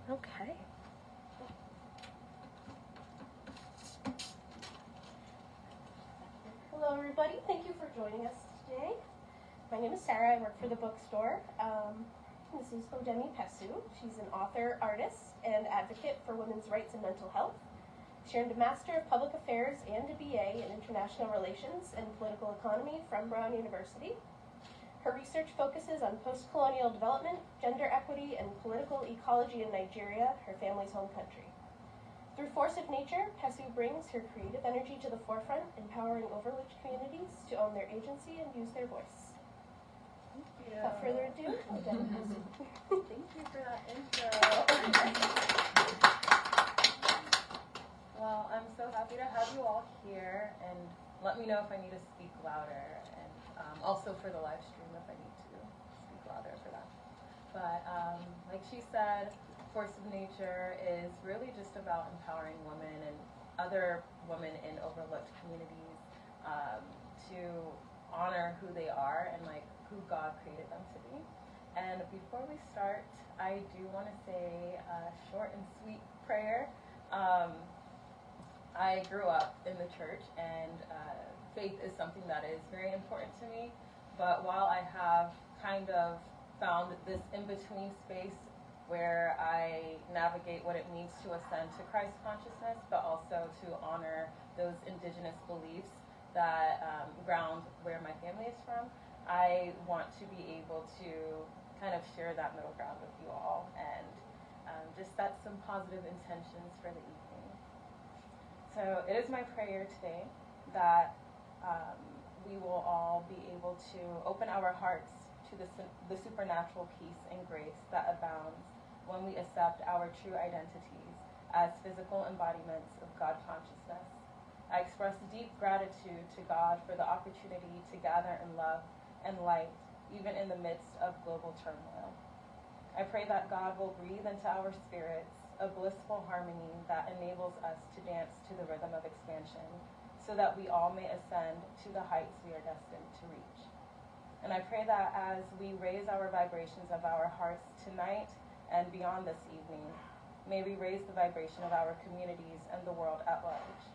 Okay. Hello, everybody. Thank you for joining us today. My name is Sarah. I work for the Bookstore. This is Odemi Pessu. She's an author, artist, and advocate for women's rights and mental health. She earned a Master of Public Affairs and a BA in International Relations and Political Economy from Brown University. Her research focuses on post-colonial development, gender equity, and political ecology in Nigeria, her family's home country. Through force of nature, Pessu brings her creative energy to the forefront, empowering overlooked communities to own their agency and use their voice. Without further ado, Odemi Pessu. Thank you for that intro. Well, I'm so happy to have you all here, and let me know if I need to speak louder, and also for the live stream if I need to speak louder for that. But like she said, Force of Nature is really just about empowering women and other women in overlooked communities to honor who they are and like who God created them to be. And before we start, I do want to say a short and sweet prayer. I grew up in the church, and faith is something that is very important to me. But while I have kind of found this in-between space where I navigate what it means to ascend to Christ consciousness, but also to honor those indigenous beliefs that ground where my family is from, I want to be able to kind of share that middle ground with you all and just set some positive intentions for the evening. So it is my prayer today that we will all be able to open our hearts to the supernatural peace and grace that abounds when we accept our true identities as physical embodiments of God consciousness. I express deep gratitude to God for the opportunity to gather in love and light, even in the midst of global turmoil. I pray that God will breathe into our spirits a blissful harmony that enables us to dance to the rhythm of expansion, so that we all may ascend to the heights we are destined to reach. And I pray that as we raise our vibrations of our hearts tonight and beyond this evening, may we raise the vibration of our communities and the world at large.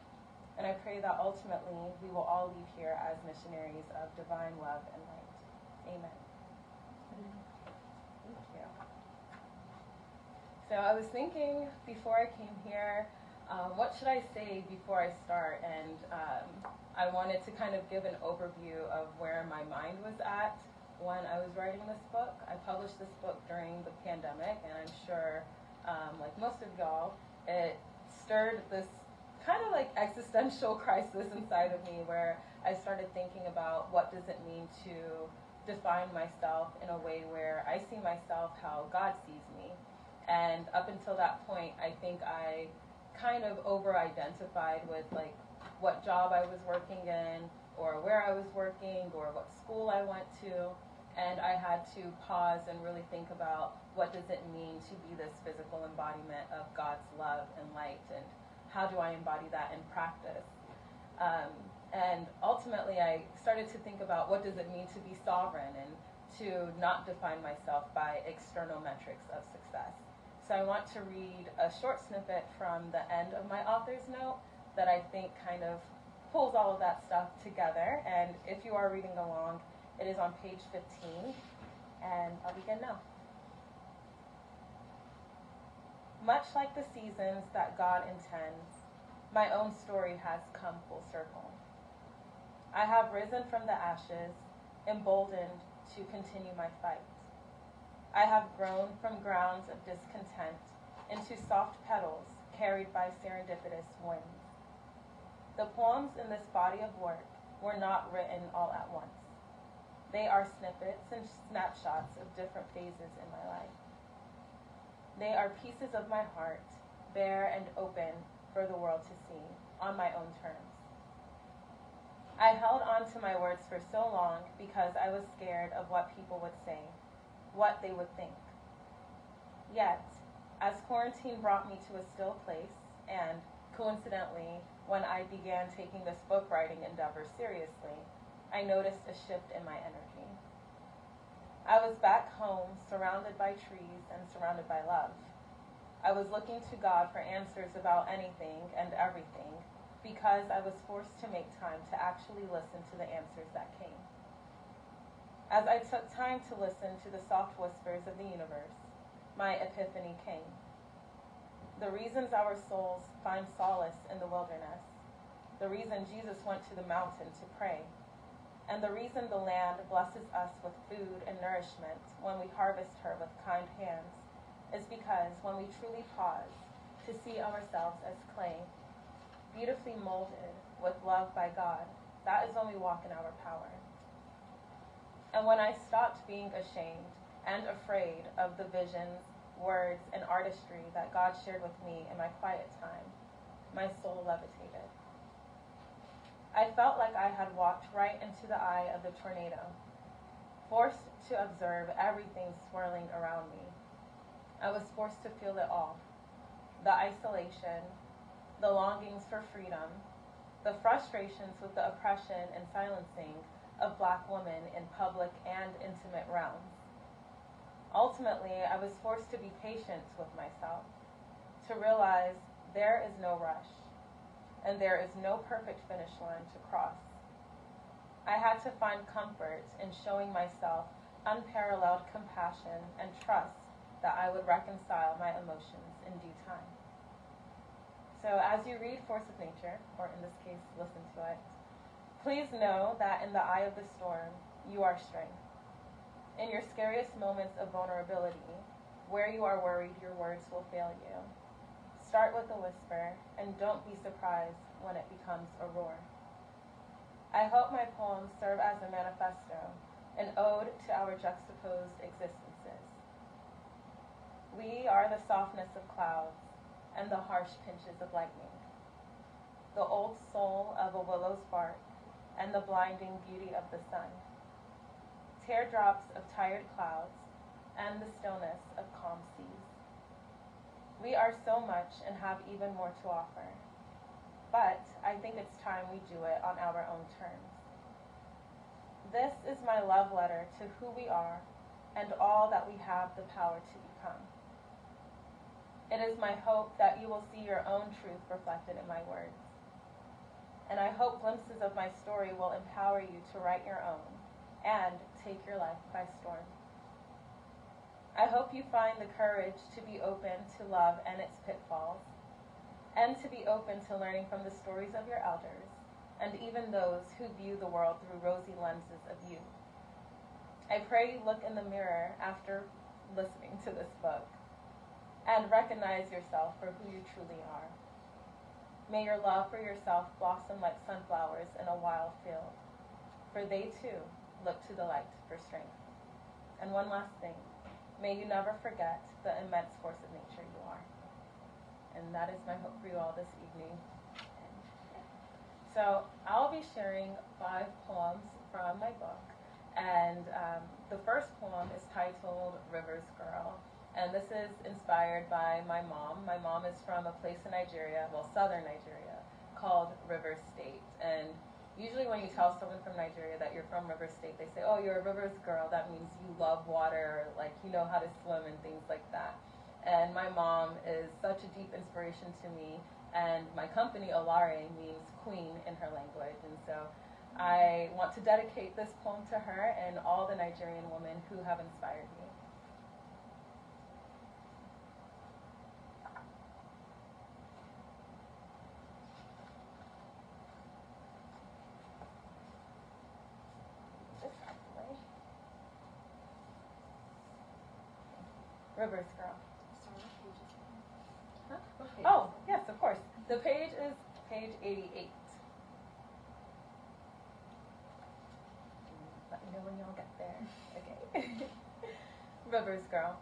And I pray that ultimately we will all leave here as missionaries of divine love and light. Amen. Thank you. So I was thinking before I came here, what should I say before I start? And I wanted to kind of give an overview of where my mind was at when I was writing this book. I published this book during the pandemic, and I'm sure, like most of y'all, it stirred this kind of like existential crisis inside of me where I started thinking about what does it mean to define myself in a way where I see myself how God sees me. And up until that point, I think I kind of over-identified with like what job I was working in, or where I was working, or what school I went to. And I had to pause and really think about what does it mean to be this physical embodiment of God's love and light, and how do I embody that in practice? And ultimately, I started to think about what does it mean to be sovereign and to not define myself by external metrics of success. So I want to read a short snippet from the end of my author's note that I think kind of pulls all of that stuff together. And if you are reading along, it is on page 15, and I'll begin now. Much like the seasons that God intends, my own story has come full circle. I have risen from the ashes, emboldened to continue my fight. I have grown from grounds of discontent into soft petals carried by serendipitous winds. The poems in this body of work were not written all at once. They are snippets and snapshots of different phases in my life. They are pieces of my heart, bare and open for the world to see, on my own terms. I held on to my words for so long because I was scared of what people would say, what they would think. Yet, as quarantine brought me to a still place, and coincidentally, when I began taking this book writing endeavor seriously, I noticed a shift in my energy. I was back home, surrounded by trees and surrounded by love. I was looking to God for answers about anything and everything because I was forced to make time to actually listen to the answers that came. As I took time to listen to the soft whispers of the universe, my epiphany came. The reasons our souls find solace in the wilderness, the reason Jesus went to the mountain to pray, and the reason the land blesses us with food and nourishment when we harvest her with kind hands is because when we truly pause to see ourselves as clay, beautifully molded with love by God, that is when we walk in our power. And when I stopped being ashamed and afraid of the visions, words, and artistry that God shared with me in my quiet time, my soul levitated. I felt like I had walked right into the eye of the tornado, forced to observe everything swirling around me. I was forced to feel it all: the isolation, the longings for freedom, the frustrations with the oppression and silencing of Black women in public and intimate realms. Ultimately, I was forced to be patient with myself, to realize there is no rush, and there is no perfect finish line to cross. I had to find comfort in showing myself unparalleled compassion and trust that I would reconcile my emotions in due time. So as you read Force of Nature, or in this case, listen to it, please know that in the eye of the storm, you are strength. In your scariest moments of vulnerability, where you are worried your words will fail you, start with a whisper and don't be surprised when it becomes a roar. I hope my poems serve as a manifesto, an ode to our juxtaposed existences. We are the softness of clouds and the harsh pinches of lightning, the old soul of a willow's bark and the blinding beauty of the sun, teardrops of tired clouds and the stillness of calm seas. We are so much and have even more to offer, but I think it's time we do it on our own terms. This is my love letter to who we are and all that we have the power to become. It is my hope that you will see your own truth reflected in my words. And I hope glimpses of my story will empower you to write your own and take your life by storm. I hope you find the courage to be open to love and its pitfalls, and to be open to learning from the stories of your elders, and even those who view the world through rosy lenses of you. I pray you look in the mirror after listening to this book, and recognize yourself for who you truly are. May your love for yourself blossom like sunflowers in a wild field, for they too look to the light for strength. And one last thing, may you never forget the immense force of nature you are. And that is my hope for you all this evening. So I'll be sharing 5 poems from my book, and the first poem is titled River's Girl. And this is inspired by my mom. My mom is from a place in Nigeria, well, southern Nigeria, called River State. And usually when you tell someone from Nigeria that you're from River State, they say, oh, you're a river's girl. That means you love water, or like you know how to swim and things like that. And my mom is such a deep inspiration to me. And my company, Alaere, means queen in her language. And so I want to dedicate this poem to her and all the Nigerian women who have inspired me. River's Girl. Huh? Oh, yes, of course. The page is page 88. Let me know when y'all get there. Okay. River's Girl.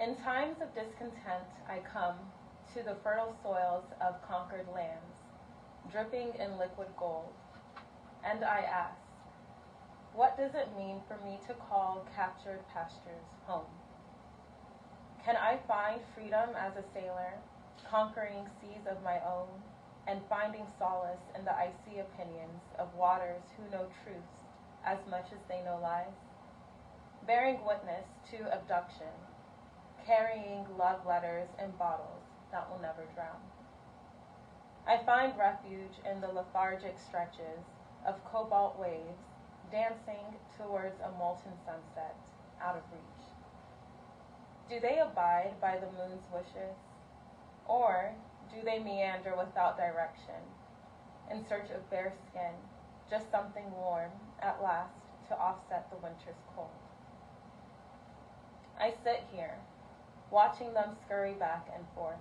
In times of discontent, I come to the fertile soils of conquered lands, dripping in liquid gold. And I ask, what does it mean for me to call captured pastures home? Can I find freedom as a sailor, conquering seas of my own, and finding solace in the icy opinions of waters who know truths as much as they know lies? Bearing witness to abduction, carrying love letters in bottles that will never drown. I find refuge in the lethargic stretches of cobalt waves dancing towards a molten sunset out of reach. Do they abide by the moon's wishes? Or do they meander without direction, in search of bare skin, just something warm at last to offset the winter's cold? I sit here, watching them scurry back and forth,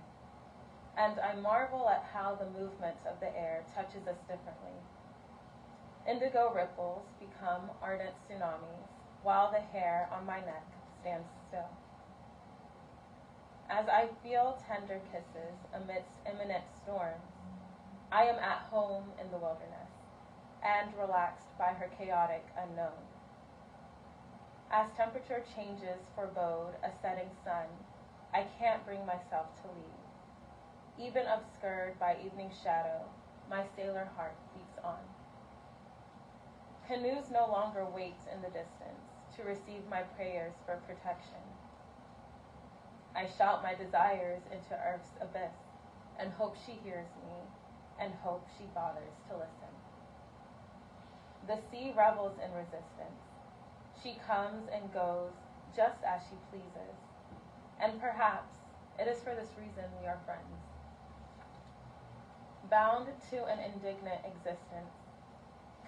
and I marvel at how the movement of the air touches us differently. Indigo ripples become ardent tsunamis, while the hair on my neck stands still. As I feel tender kisses amidst imminent storms, I am at home in the wilderness, and relaxed by her chaotic unknown. As temperature changes forebode a setting sun, I can't bring myself to leave. Even obscured by evening shadow, my sailor heart beats on. Canoes no longer wait in the distance to receive my prayers for protection. I shout my desires into Earth's abyss and hope she hears me and hope she bothers to listen. The sea revels in resistance. She comes and goes just as she pleases. And perhaps it is for this reason we are friends. Bound to an indignant existence,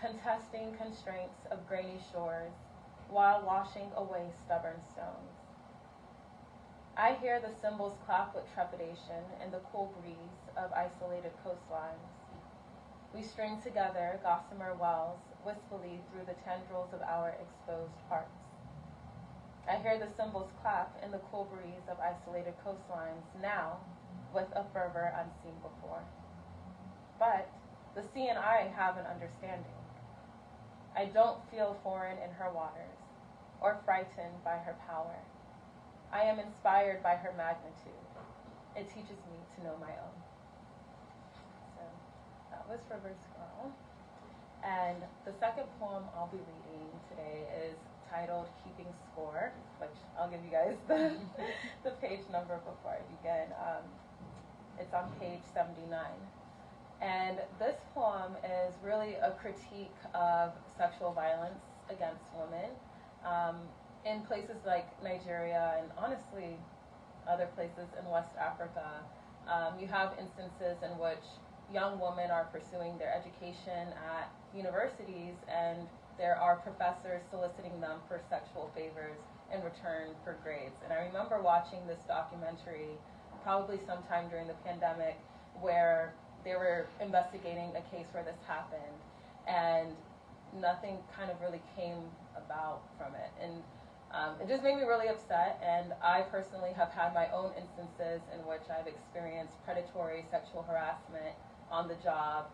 contesting constraints of grainy shores while washing away stubborn stones. I hear the cymbals clap with trepidation in the cool breeze of isolated coastlines. We string together gossamer wells wistfully through the tendrils of our exposed parts. I hear the cymbals clap in the cool breeze of isolated coastlines now with a fervor unseen before. But the sea and I have an understanding. I don't feel foreign in her waters or frightened by her power. I am inspired by her magnitude. It teaches me to know my own. So that was River Squirrel. And the second poem I'll be reading today is titled Keeping Score, which I'll give you guys the page number before I begin. It's on page 79. And this poem is really a critique of sexual violence against women in places like Nigeria and honestly other places in West Africa. You have instances in which young women are pursuing their education at universities and there are professors soliciting them for sexual favors in return for grades. And I remember watching this documentary probably sometime during the pandemic where they were investigating a case where this happened and nothing kind of really came about from it. And it just made me really upset, and I personally have had my own instances in which I've experienced predatory sexual harassment on the job.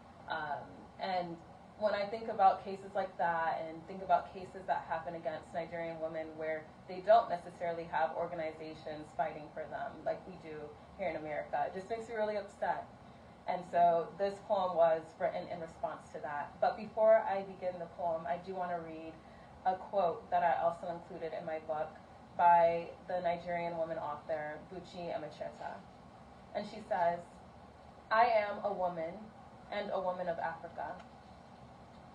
And when I think about cases like that and think about cases that happen against Nigerian women where they don't necessarily have organizations fighting for them like we do here in America, it just makes me really upset. And so this poem was written in response to that. But before I begin the poem, I do want to read a quote that I also included in my book by the Nigerian woman author, Buchi Emecheta. And she says, "I am a woman and a woman of Africa.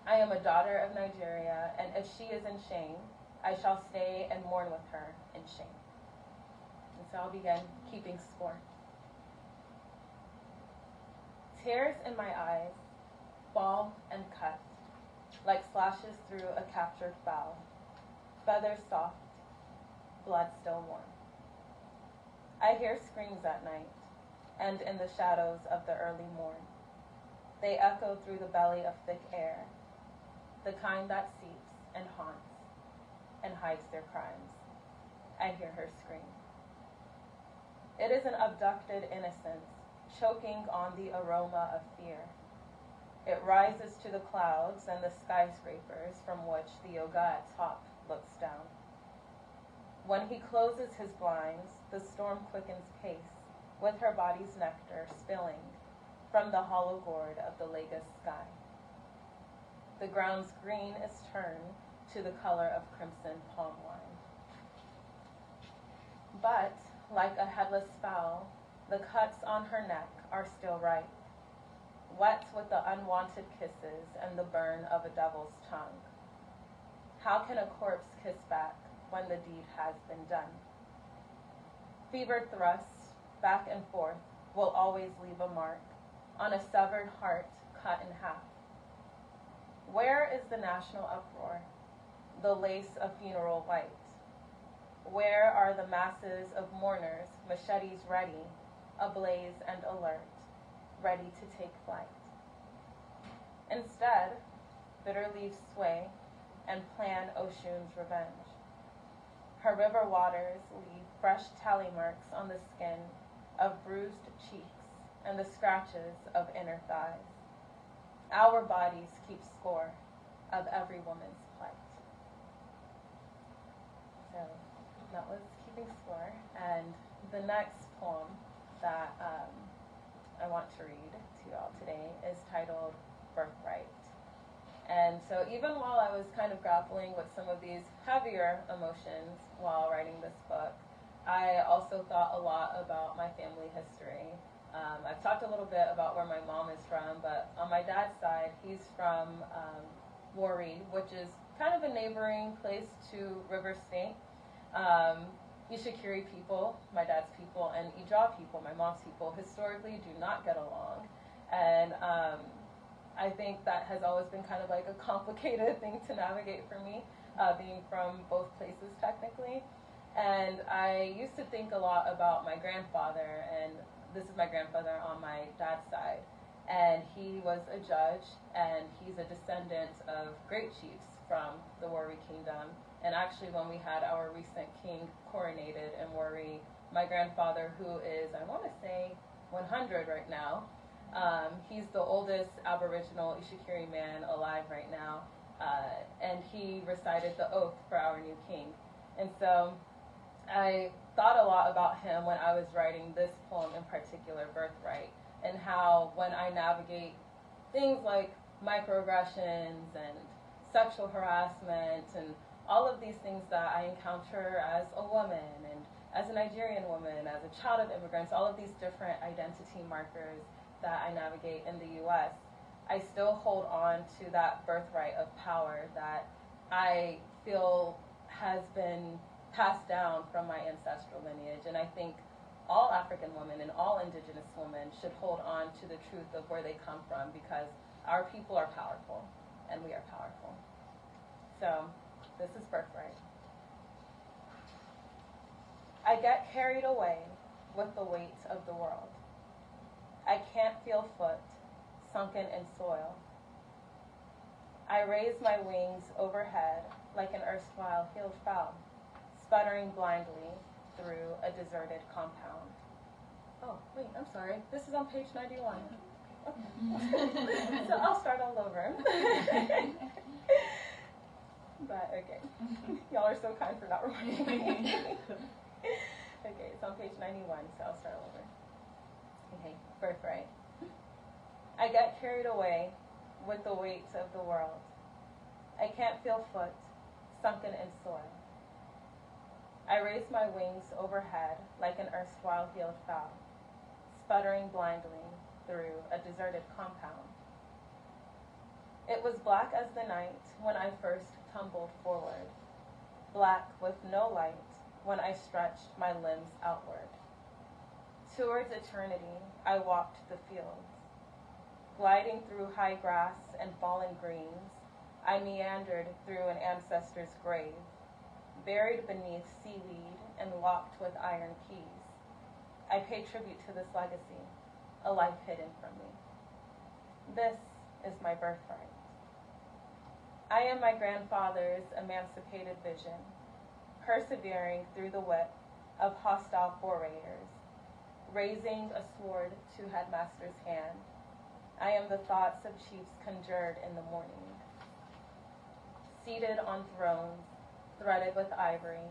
I am a daughter of Nigeria, and if she is in shame, I shall stay and mourn with her in shame." And so I'll begin keeping score. Tears in my eyes, fall and cut, like slashes through a captured bow, feathers soft, blood still warm. I hear screams at night, and in the shadows of the early morn. They echo through the belly of thick air, the kind that seeps and haunts and hides their crimes. I hear her scream. It is an abducted innocence, choking on the aroma of fear. It rises to the clouds and the skyscrapers from which the yoga at top looks down. When he closes his blinds, the storm quickens pace, with her body's nectar spilling from the hollow gourd of the Lagos sky. The ground's green is turned to the color of crimson palm wine. But like a headless fowl, the cuts on her neck are still ripe, wet with the unwanted kisses and the burn of a devil's tongue. How can a corpse kiss back when the deed has been done? Fevered thrusts, back and forth, will always leave a mark on a severed heart cut in half. Where is the national uproar, the lace of funeral white? Where are the masses of mourners, machetes ready, ablaze and alert, ready to take flight? Instead, bitter leaves sway and plan Oshun's revenge. Her river waters leave fresh tally marks on the skin of bruised cheeks and the scratches of inner thighs. Our bodies keep score of every woman's plight. So that was keeping score. And the next poem that I want to read to you all today is titled Birthright. And so even while I was kind of grappling with some of these heavier emotions while writing this book, I also thought a lot about my family history. I've talked a little bit about where my mom is from, but on my dad's side, he's from Warri, which is kind of a neighboring place to River State. Ishikiri people, my dad's people, and Ija people, my mom's people, historically do not get along. And I think that has always been kind of like a complicated thing to navigate for me, being from both places technically. And I used to think a lot about my grandfather, and this is my grandfather on my dad's side. And he was a judge, and he's a descendant of great chiefs from the Warri Kingdom. And actually, when we had our recent king coronated in Warri, my grandfather, who is, I want to say, 100 right now, he's the oldest Aboriginal Ishikiri man alive right now, and he recited the oath for our new king. And so I thought a lot about him when I was writing this poem in particular, Birthright, and how when I navigate things like microaggressions and sexual harassment and all of these things that I encounter as a woman and as a Nigerian woman, as a child of immigrants, all of these different identity markers that I navigate in the US, I still hold on to that birthright of power that I feel has been passed down from my ancestral lineage. And I think all African women and all indigenous women should hold on to the truth of where they come from, because our people are powerful and we are powerful. So this is Birthright. I get carried away with the weight of the world. I can't feel foot sunken in soil. I raise my wings overhead like an erstwhile healed fowl, sputtering blindly through a deserted compound. Oh, wait, I'm sorry. This is on page 91. So I'll start all over. But, okay. Y'all are so kind for not reminding me. Okay, it's on page 91, so I'll start all over. Okay, Birthright. I get carried away with the weight of the world. I can't feel foot sunken in soil. I raise my wings overhead like an erstwhile healed fowl, sputtering blindly through a deserted compound. It was black as the night when I first tumbled forward, black with no light when I stretched my limbs outward. Towards eternity, I walked the fields. Gliding through high grass and fallen greens, I meandered through an ancestor's grave, buried beneath seaweed and locked with iron keys. I pay tribute to this legacy, a life hidden from me. This is my birthright. I am my grandfather's emancipated vision, persevering through the whip of hostile forays, raising a sword to headmaster's hand. I am the thoughts of chiefs conjured in the morning, seated on thrones threaded with ivory,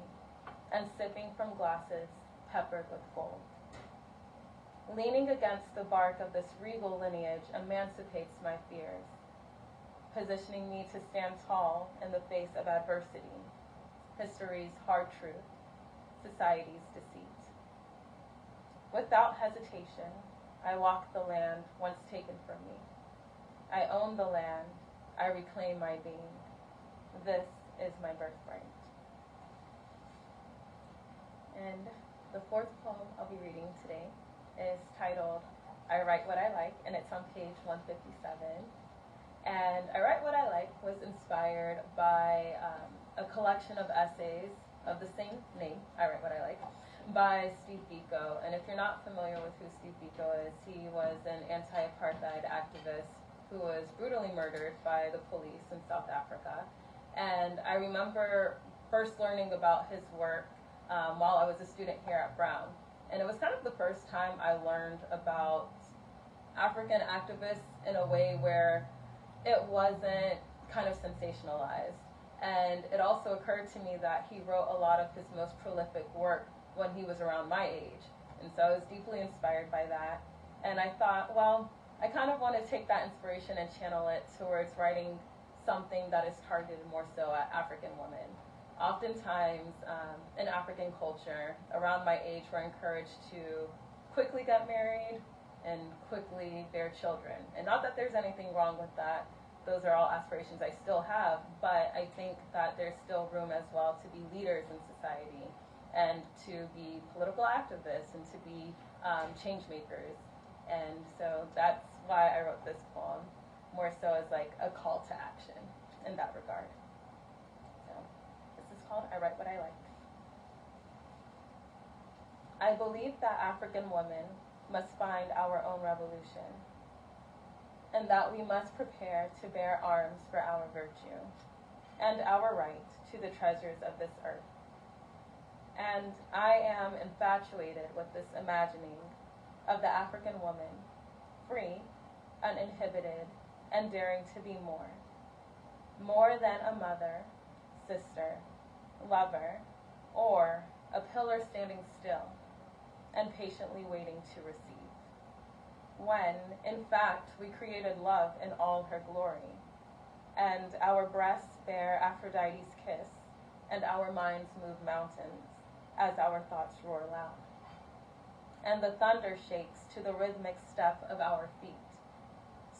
and sipping from glasses peppered with gold. Leaning against the bark of this regal lineage emancipates my fears, positioning me to stand tall in the face of adversity, history's hard truth, society's deceit. Without hesitation, I walk the land once taken from me. I own the land, I reclaim my being. This is my birthright. And the fourth poem I'll be reading today is titled, I Write What I Like, and it's on page 157. And I Write What I Like was inspired by a collection of essays of the same name, I Write What I Like, by Steve Biko. And if you're not familiar with who Steve Biko is, he was an anti-apartheid activist who was brutally murdered by the police in South Africa. And I remember first learning about his work while I was a student here at Brown. And it was kind of the first time I learned about African activists in a way where it wasn't kind of sensationalized. And it also occurred to me that he wrote a lot of his most prolific work when he was around my age. And so I was deeply inspired by that. And I thought, well, I kind of want to take that inspiration and channel it towards writing something that is targeted more so at African women. Oftentimes, in African culture, around my age, we're encouraged to quickly get married and quickly bear children. And not that there's anything wrong with that. Those are all aspirations I still have, but I think that there's still room as well to be leaders in society and to be political activists and to be change makers. And so that's why I wrote this poem, more so as like a call to action in that regard. So this is called I Write What I Like. I believe that African women must find our own revolution, and that we must prepare to bear arms for our virtue and our right to the treasures of this earth. And I am infatuated with this imagining of the African woman, free, uninhibited, and daring to be more than a mother, sister, lover, or a pillar standing still and patiently waiting to receive. When, in fact, we created love in all her glory, and our breasts bear Aphrodite's kiss, and our minds move mountains as our thoughts roar loud. And the thunder shakes to the rhythmic step of our feet.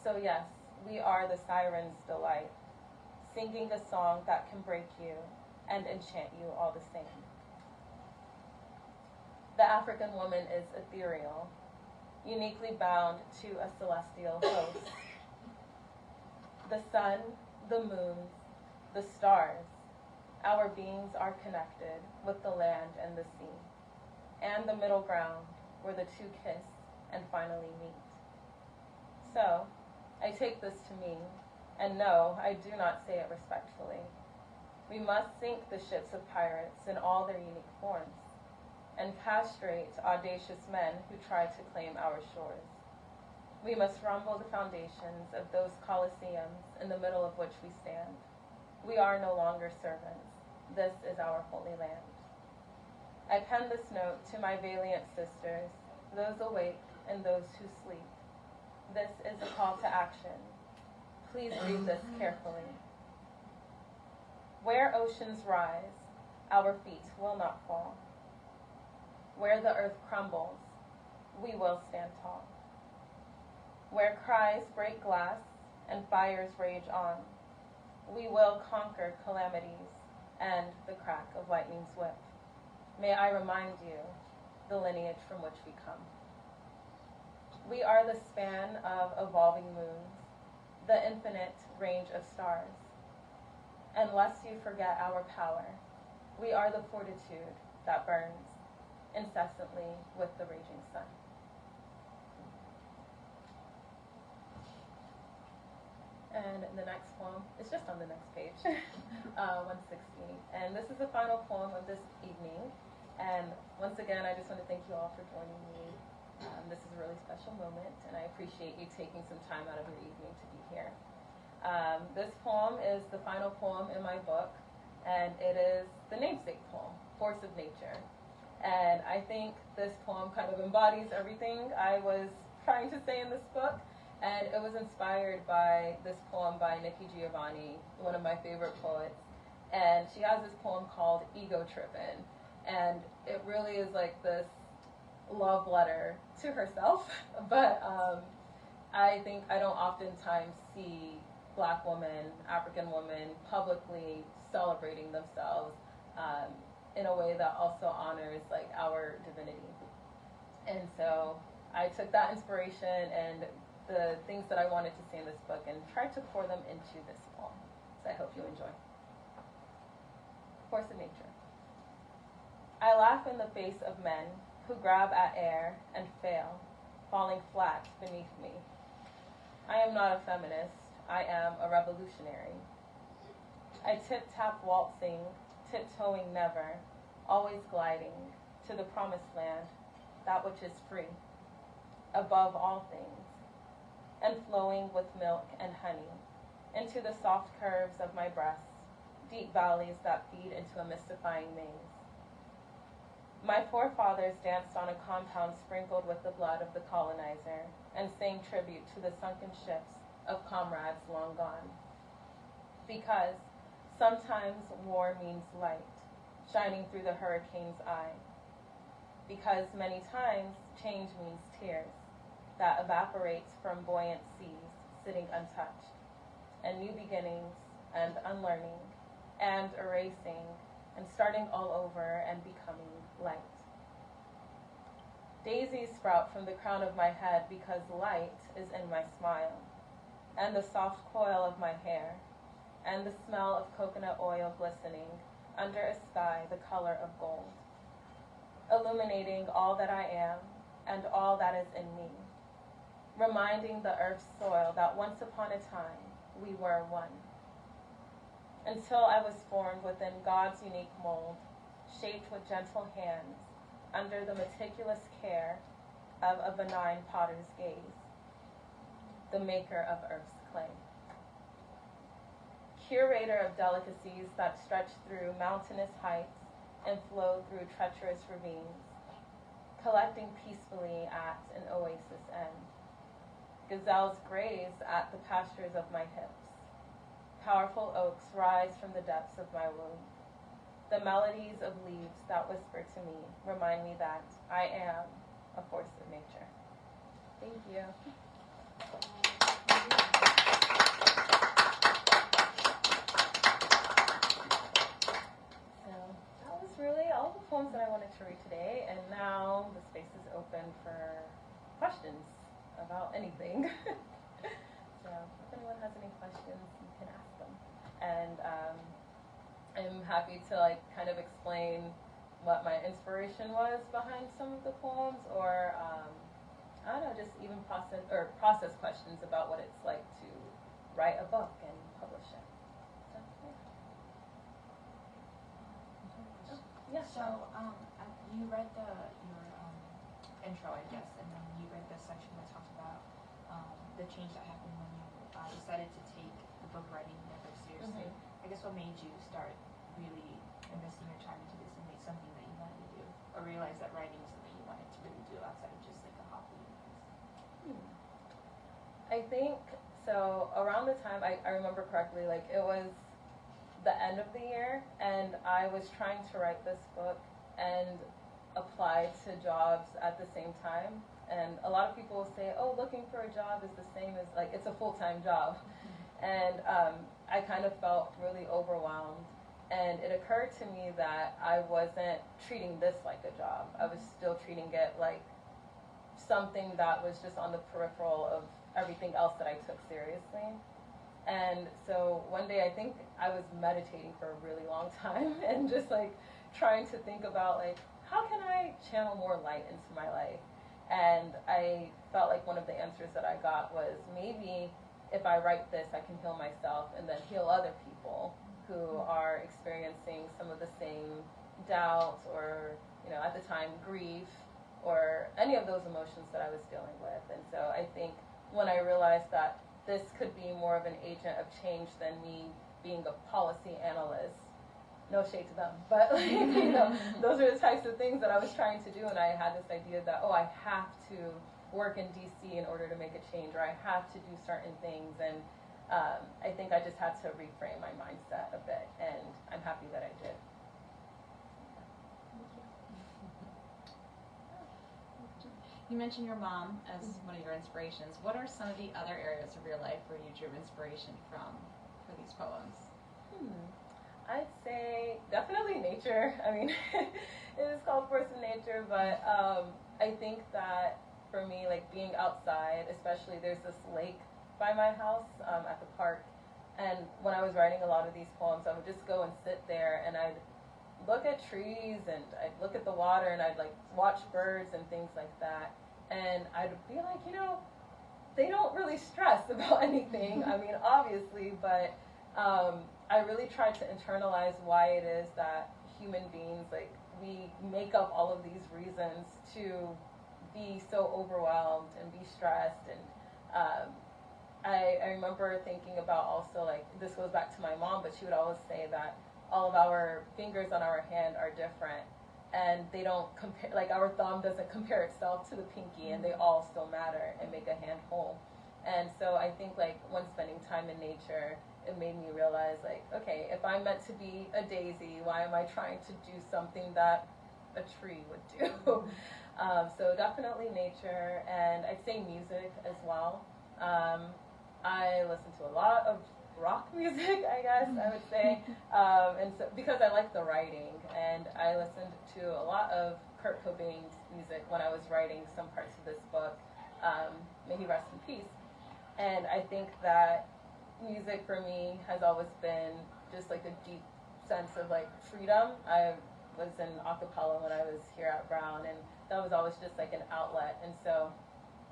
So yes, we are the siren's delight, singing a song that can break you and enchant you all the same. The African woman is ethereal, uniquely bound to a celestial host. The sun, the moon, the stars, our beings are connected with the land and the sea, and the middle ground where the two kiss and finally meet. So, I take this to mean, and no, I do not say it respectfully, we must sink the ships of pirates in all their unique forms, and castrate audacious men who try to claim our shores. We must rumble the foundations of those colosseums in the middle of which we stand. We are no longer servants. This is our holy land. I pen this note to my valiant sisters, those awake and those who sleep. This is a call to action. Please read this carefully. Where oceans rise, our feet will not fall. Where the earth crumbles, we will stand tall. Where cries break glass and fires rage on, we will conquer calamities and the crack of lightning's whip. May I remind you the lineage from which we come. We are the span of evolving moons, the infinite range of stars. And lest you forget our power, we are the fortitude that burns incessantly with the raging sun. And the next poem is just on the next page, 160. And this is the final poem of this evening. And once again, I just want to thank you all for joining me. This is a really special moment, and I appreciate you taking some time out of your evening to be here. This poem is the final poem in my book, and it is the namesake poem, Force of Nature. And I think this poem kind of embodies everything I was trying to say in this book. And it was inspired by this poem by Nikki Giovanni, one of my favorite poets. And she has this poem called Ego Trippin'. And it really is like this love letter to herself, but I think I don't oftentimes see Black women, African women publicly celebrating themselves in a way that also honors like our divinity. And so I took that inspiration and the things that I wanted to see in this book and tried to pour them into this poem. So I hope you enjoy. Force of nature. I laugh in the face of men who grab at air and fail, falling flat beneath me. I am not a feminist. I am a revolutionary. I tip-tap waltzing, tiptoeing never, always gliding to the promised land, that which is free, above all things, and flowing with milk and honey into the soft curves of my breasts, deep valleys that feed into a mystifying maze. My forefathers danced on a compound sprinkled with the blood of the colonizer and sang tribute to the sunken ships of comrades long gone. Because sometimes war means light, shining through the hurricane's eye. Because many times change means tears that evaporates from buoyant seas sitting untouched, and new beginnings and unlearning and erasing and starting all over and becoming light. Daisies sprout from the crown of my head because light is in my smile, and the soft coil of my hair, and the smell of coconut oil glistening under a sky the color of gold, illuminating all that I am and all that is in me, reminding the earth's soil that once upon a time we were one. Until I was formed within God's unique mold, shaped with gentle hands, under the meticulous care of a benign potter's gaze, the maker of earth's clay. Curator of delicacies that stretch through mountainous heights and flow through treacherous ravines, collecting peacefully at an oasis end. Gazelles graze at the pastures of my hips. Powerful oaks rise from the depths of my womb. The melodies of leaves that whisper to me remind me that I am a force of nature. Thank you. So that was really all the poems that I wanted to read today, and now the space is open for questions about anything. So if anyone has any questions, you can ask them. And I'm happy to like kind of explain what my inspiration was behind some of the poems, or I don't know, just even process questions about what it's like to write a book and publish it. So, yeah. So you read your intro, I guess, and then you read the section that talks about the change that happened when you decided to take the book writing more seriously. Mm-hmm. I guess what made you start really investing your time into this and make something that you wanted to do, or realize that writing is something you wanted to really do outside of just like a hobby? I think so. Around the time I remember correctly, like it was the end of the year, and I was trying to write this book and apply to jobs at the same time. And a lot of people will say, oh, looking for a job is the same as, like, it's a full-time job. And I kind of felt really overwhelmed. And it occurred to me that I wasn't treating this like a job. I was still treating it like something that was just on the peripheral of everything else that I took seriously. And so one day I think I was meditating for a really long time and just like trying to think about like, how can I channel more light into my life? And I felt like one of the answers that I got was, maybe if I write this, I can heal myself and then heal other people who are experiencing some of the same doubts or, you know, at the time, grief or any of those emotions that I was dealing with. And so I think when I realized that this could be more of an agent of change than me being a policy analyst, no shade to them, but like, you know, those are the types of things that I was trying to do, and I had this idea that, oh, I have to work in DC in order to make a change, or I have to do certain things, and I think I just had to reframe my mindset a bit, and I'm happy that I did. You mentioned your mom as one of your inspirations. What are some of the other areas of your life where you drew inspiration from for these poems? I'd say definitely nature. I mean, it is called Force of Nature, but I think that for me, like being outside, especially there's this lake by my house at the park, and when I was writing a lot of these poems, I would just go and sit there and I'd look at trees and I'd look at the water and I'd like watch birds and things like that, and I'd be like, you know, they don't really stress about anything. I mean, obviously, but I really tried to internalize why it is that human beings, like, we make up all of these reasons to be so overwhelmed and be stressed. And I remember thinking about also, like, this goes back to my mom, but she would always say that all of our fingers on our hand are different, and they don't compare, like our thumb doesn't compare itself to the pinky, and they all still matter and make a hand whole. And so I think, like, when spending time in nature, it made me realize, like, okay, if I'm meant to be a daisy, why am I trying to do something that a tree would do? So definitely nature, and I'd say music as well. I listen to a lot of rock music, I guess I would say, and so because I like the writing, and I listened to a lot of Kurt Cobain's music when I was writing some parts of this book. May he rest in peace. And I think that music for me has always been just like a deep sense of like freedom. I was in a cappella when I was here at Brown, and that was always just like an outlet. And so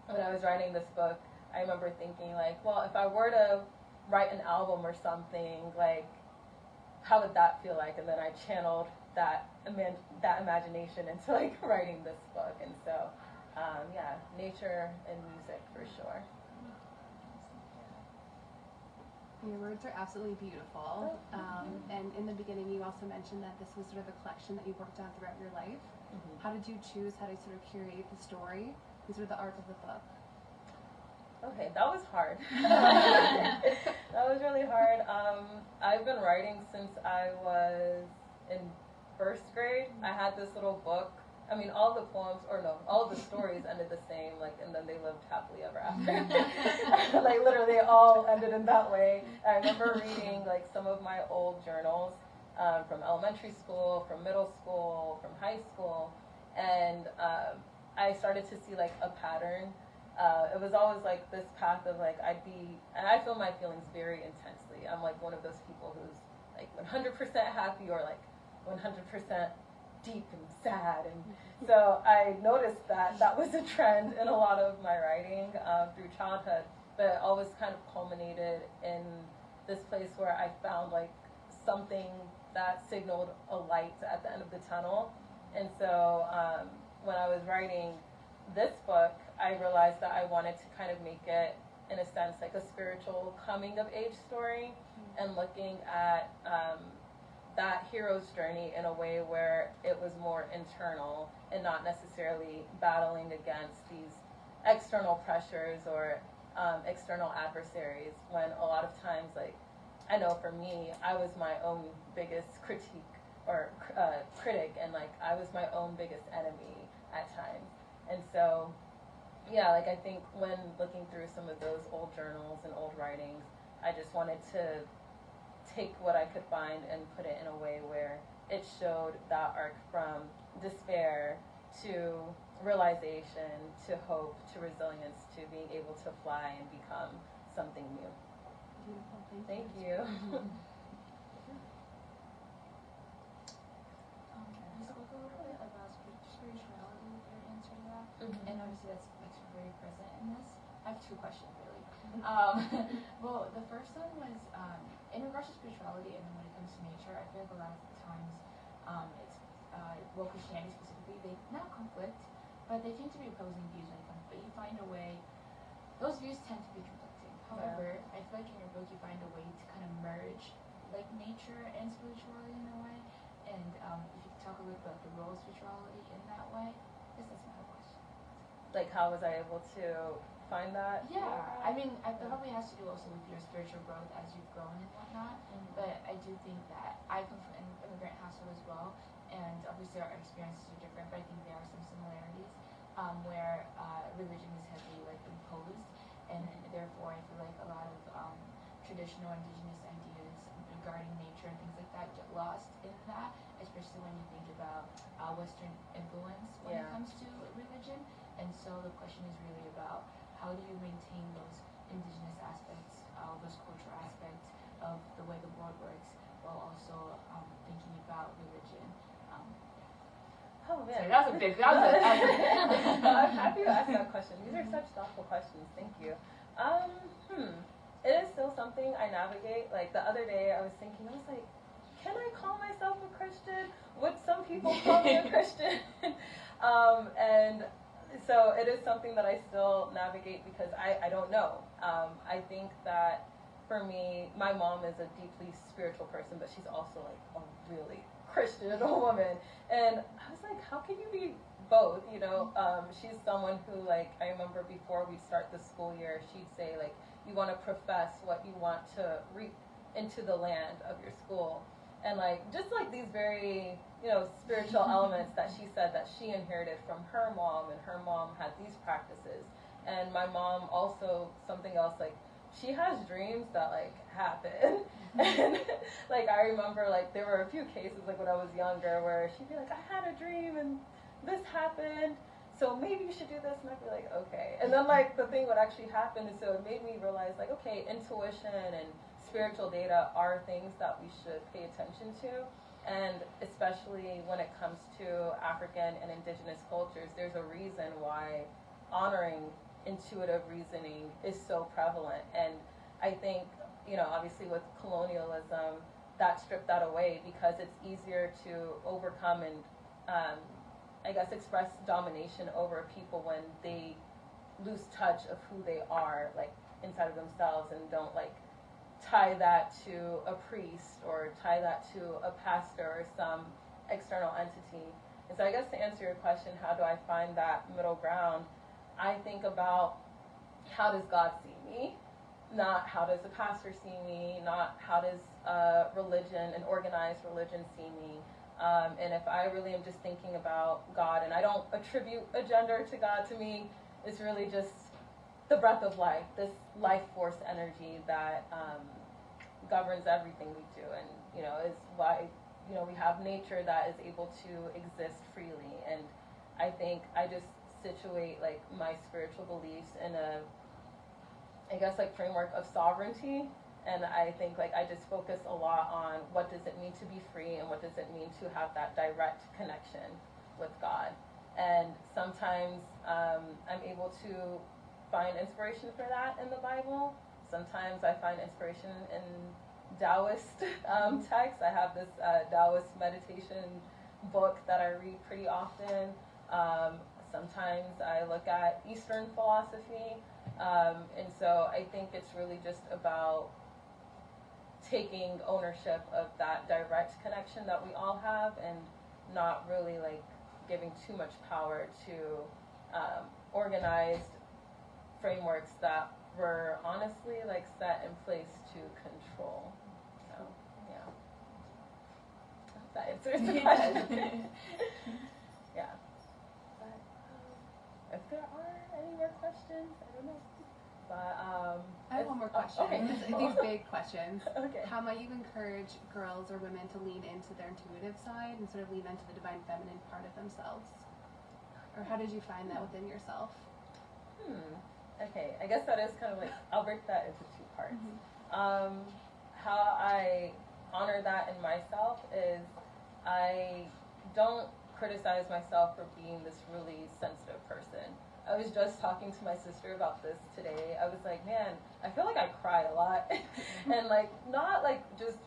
when I was writing this book, I remember thinking like, well, if I were to write an album or something, like, how would that feel like? And then I channeled that imagination into like writing this book. And so yeah, nature and music for sure. Your words are absolutely beautiful. And in the beginning, you also mentioned that this was sort of a collection that you worked on throughout your life. How did you choose how to sort of curate the story and sort of the arc of the book? Okay, that was hard. That was really hard. I've been writing since I was in first grade. I had this little book. I mean, all the poems, or no, all of the stories ended the same, like, and then they lived happily ever after. Like, literally, they all ended in that way. I remember reading, like, some of my old journals from elementary school, from middle school, from high school, and I started to see, like, a pattern. It was always, like, this path of, like, and I feel my feelings very intensely. I'm, like, one of those people who's, like, 100% happy or, like, 100% deep and sad, and so I noticed that that was a trend in a lot of my writing through childhood, but it always kind of culminated in this place where I found like something that signaled a light at the end of the tunnel. And so when I was writing this book, I realized that I wanted to kind of make it, in a sense, like a spiritual coming of age story, and looking at that hero's journey in a way where it was more internal and not necessarily battling against these external pressures or external adversaries, when a lot of times, like, I know for me, I was my own biggest critique or critic, and like I was my own biggest enemy at times. And so yeah, like I think when looking through some of those old journals and old writings, I just wanted to take what I could find and put it in a way where it showed that arc from despair to realization to hope to resilience to being able to fly and become something new. Beautiful. Thank you. You spoke a little bit about spirituality with your answer to that, and obviously that's very present in this. I have two questions really. Well, the first one was in regards to spirituality, and then when it comes to nature, I feel like a lot of times it's Christianity specifically, they not conflict, but they tend to be opposing views when it comes. But you find a way; those views tend to be conflicting. However, I feel like in your book you find a way to kind of merge like nature and spirituality in a way. And if you could talk a little bit about the role of spirituality in that way, I guess that's my whole question. Like, how was I able to find that? Yeah, I mean, it probably has to do also with your spiritual growth as you've grown and whatnot. But I do think that I come from an immigrant household as well, and obviously our experiences are different, but I think there are some similarities. where religion is heavily like imposed, and therefore I feel like a lot of traditional indigenous ideas regarding nature and things like that get lost in that, especially when you think about Western influence when it comes to religion. And so the question is really about how do you maintain those indigenous aspects, those cultural aspects of the way the world works, while also thinking about religion. Oh man, so that was a big. That was I'm happy you asked that question. These are such thoughtful questions. Thank you. It is still something I navigate. Like the other day, I was thinking, I was like, can I call myself a Christian? Would some people call me a Christian? And so it is something that I still navigate because I don't know. I think that for me, my mom is a deeply spiritual person, but she's also like a really Christian woman. And I was like, how can you be both? You know, she's someone who, like, I remember before we start the school year, she'd say, like, you want to profess what you want to reap into the land of your school. And, like, just like these very, you know, spiritual elements that she said that she inherited from her mom, and her mom had these practices. And my mom also, something else, like, she has dreams that, like, happen. And, like, I remember, like, there were a few cases, like, when I was younger where she'd be like, I had a dream and this happened, so maybe you should do this. And I'd be like, okay. And then, like, the thing would actually happen, and so it made me realize, like, okay, intuition and spiritual data are things that we should pay attention to. And especially when it comes to African and indigenous cultures, there's a reason why honoring intuitive reasoning is so prevalent. And I think, you know, obviously with colonialism, that stripped that away because it's easier to overcome and, I guess, express domination over people when they lose touch of who they are, like, inside of themselves, and don't, like, tie that to a priest or tie that to a pastor or some external entity. And so I guess to answer your question, how do I find that middle ground? I think about, how does God see me? Not how does a pastor see me, not how does religion, an organized religion, see me. And if I really am just thinking about God, and I don't attribute a gender to God, to me, it's really just the breath of life, this life force energy that governs everything we do, and, you know, is why, you know, we have nature that is able to exist freely. And I think I just situate, like, my spiritual beliefs in a, I guess, like, framework of sovereignty. And I think, like, I just focus a lot on what does it mean to be free, and what does it mean to have that direct connection with God. And sometimes I'm able to find inspiration for that in the Bible. Sometimes I find inspiration in Taoist texts. I have this Taoist meditation book that I read pretty often. Sometimes I look at Eastern philosophy. And so I think it's really just about taking ownership of that direct connection that we all have, and not really, like, giving too much power to organized frameworks that were honestly, like, set in place to control. So, yeah. I hope that answers the question. Yeah. But if there are any more questions, I don't know. But I have one more question. Okay. These big questions. Okay. How might you encourage girls or women to lean into their intuitive side and sort of lean into the divine feminine part of themselves? Or how did you find that within yourself? Okay, I guess that is kind of like, I'll break that into two parts. How I honor that in myself is I don't criticize myself for being this really sensitive person. I was just talking to my sister about this today. I was like, man, I feel like I cry a lot. And, like, not, like, just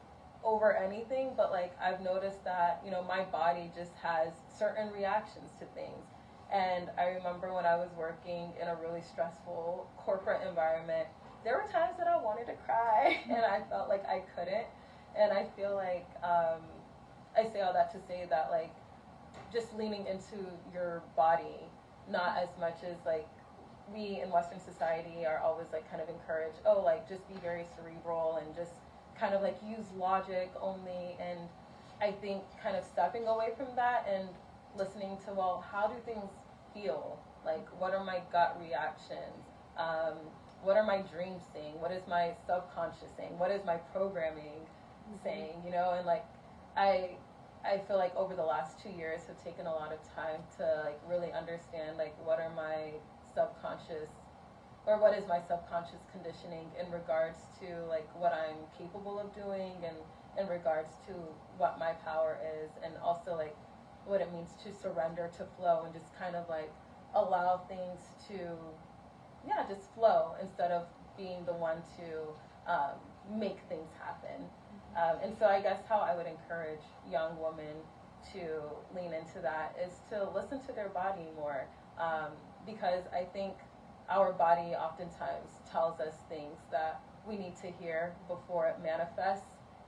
over anything, but, like, I've noticed that, you know, my body just has certain reactions to things. And I remember when I was working in a really stressful corporate environment, there were times that I wanted to cry, and I felt like I couldn't. And I feel like, I say all that to say that, like, just leaning into your body, not as much as, like, we in Western society are always, like, kind of encouraged, oh, like, just be very cerebral and just kind of, like, use logic only. And I think kind of stepping away from that and listening to, well, how do things feel Like, what are my gut reactions? What are my dreams saying? What is my subconscious saying? What is my programming saying? You know, and like, I feel like over the last 2 years have taken a lot of time to like really understand like what are my subconscious, or what is my subconscious conditioning in regards to like what I'm capable of doing, and in regards to what my power is, and also like what it means to surrender to flow and just kind of like allow things to, yeah, just flow instead of being the one to make things happen. And so I guess how I would encourage young women to lean into that is to listen to their body more, because I think our body oftentimes tells us things that we need to hear before it manifests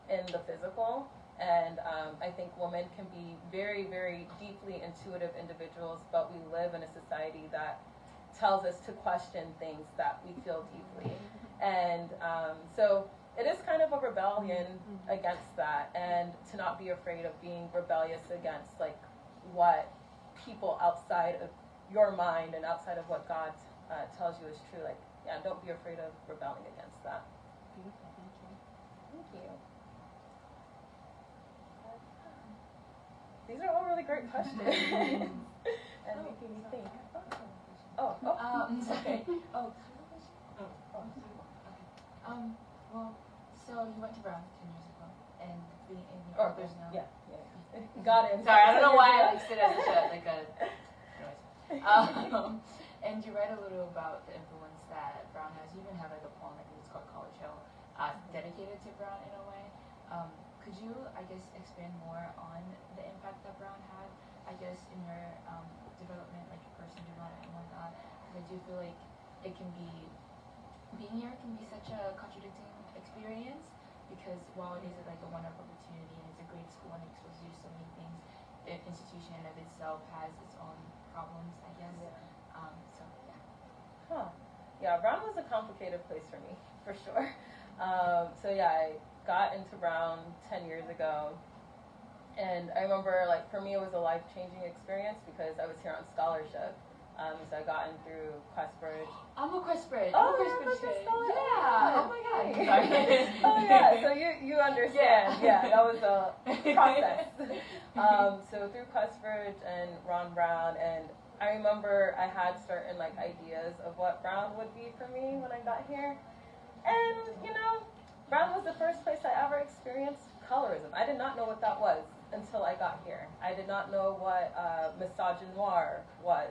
in the physical. And I think women can be very, very deeply intuitive individuals, but we live in a society that tells us to question things that we feel deeply. And so it is kind of a rebellion against that, and to not be afraid of being rebellious against like what people outside of your mind and outside of what God tells you is true. Like, yeah, don't be afraid of rebelling against that. Beautiful, thank you. Thank you. These are all really great questions. And making me think. Oh, Okay. Well, so you went to Brown 10 years ago, and being in your there's no. Yeah. Got it. Sorry, I don't know why I like sit as like a. Anyways. And you read a little about the influence that Brown has. You even have like a poem, I think it's called College Hill, dedicated to Brown in a way. Could you, I guess, expand more on the impact that Brown had, I guess, in your development, like your personal development and whatnot? Because I do feel like it can be, being here can be such a contradicting experience, because while it is like a wonderful opportunity and it's a great school and it exposes you to so many things, the institution of itself has its own problems, I guess. Yeah, Brown was a complicated place for me, for sure. So yeah, I got into Brown 10 years ago, and I remember, like, for me it was a life-changing experience because I was here on scholarship. So I got in through Questbridge. I'm a Questbridge. Oh, Yeah. Oh my God. Oh yeah. So you understand? Yeah, that was a process. So through Questbridge and Ron Brown, and I remember I had certain like ideas of what Brown would be for me when I got here, and you know, Brown was the first place I ever experienced colorism. I did not know what that was until I got here. I did not know what misogynoir was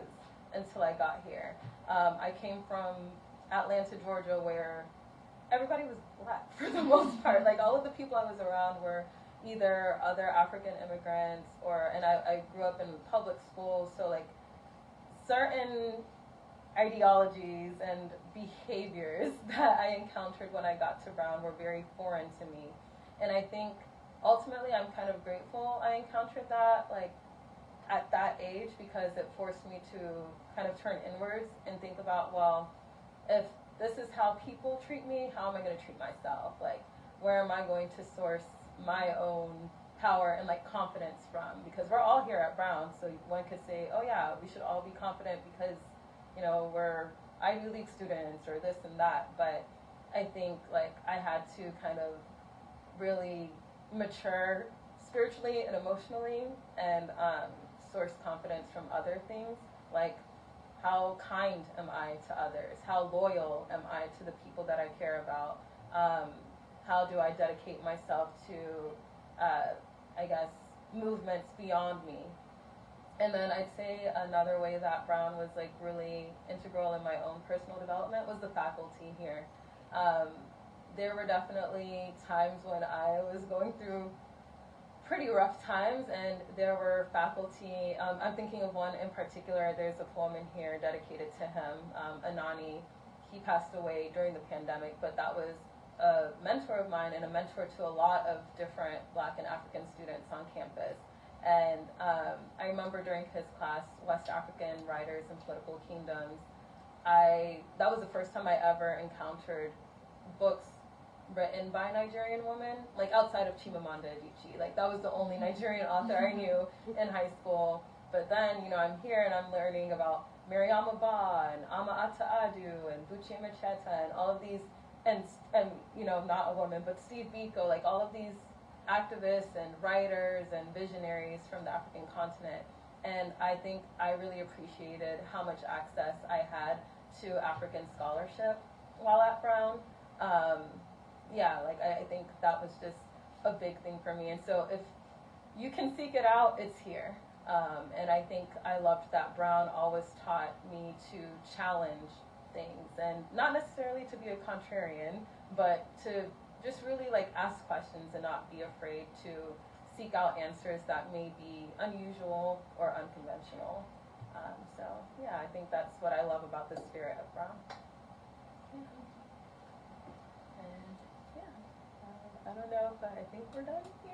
until I got here. I came from Atlanta, Georgia, where everybody was black for the most part. Like, all of the people I was around were either other African immigrants, or, and I grew up in public schools, so like certain ideologies and behaviors that I encountered when I got to Brown were very foreign to me. And I think ultimately I'm kind of grateful I encountered that, like, at that age, because it forced me to kind of turn inwards and think about, well, if this is how people treat me, how am I going to treat myself? Like, where am I going to source my own power and like confidence from? Because we're all here at Brown, so one could say, oh yeah, we should all be confident because, you know, we're Ivy League students or this and that. But I think like I had to kind of really mature spiritually and emotionally, and source confidence from other things, like how kind am I to others? How loyal am I to the people that I care about? How do I dedicate myself to, I guess, movements beyond me? And then I'd say another way that Brown was like really integral in my own personal development was the faculty here. There were definitely times when I was going through pretty rough times, and there were faculty, I'm thinking of one in particular. There's a poem in here dedicated to him, Anani. He passed away during the pandemic, but that was a mentor of mine and a mentor to a lot of different Black and African students on campus. And I remember during his class, West African Writers and Political Kingdoms, that was the first time I ever encountered books written by Nigerian women, like outside of Chimamanda Adichie. Like, that was the only Nigerian author I knew in high school. But then, you know, I'm here and I'm learning about Mariama Ba and Ama Ata Adu and Buchi Macheta and all of these, and you know, not a woman, but Steve Biko, like all of these activists and writers and visionaries from the African continent. And I think I really appreciated how much access I had to African scholarship while at Brown. Yeah, like I think that was just a big thing for me. And so if you can seek it out, it's here. And I think I loved that Brown always taught me to challenge things, and not necessarily to be a contrarian, but to just really like ask questions and not be afraid to seek out answers that may be unusual or unconventional. So yeah, I think that's what I love about the spirit of Brown. And yeah, I don't know if I think we're done here.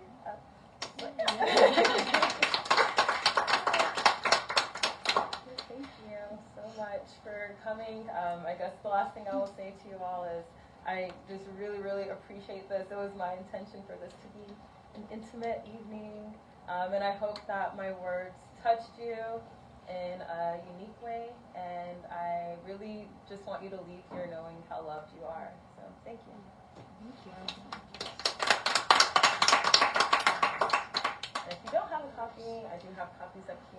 Thank you so much for coming. I guess the last thing I will say to you all is I just really, really appreciate this. It was my intention for this to be an intimate evening, and I hope that my words touched you in a unique way, and I really just want you to leave here knowing how loved you are. So thank you. Thank you. And if you don't have a copy, I do have copies up here.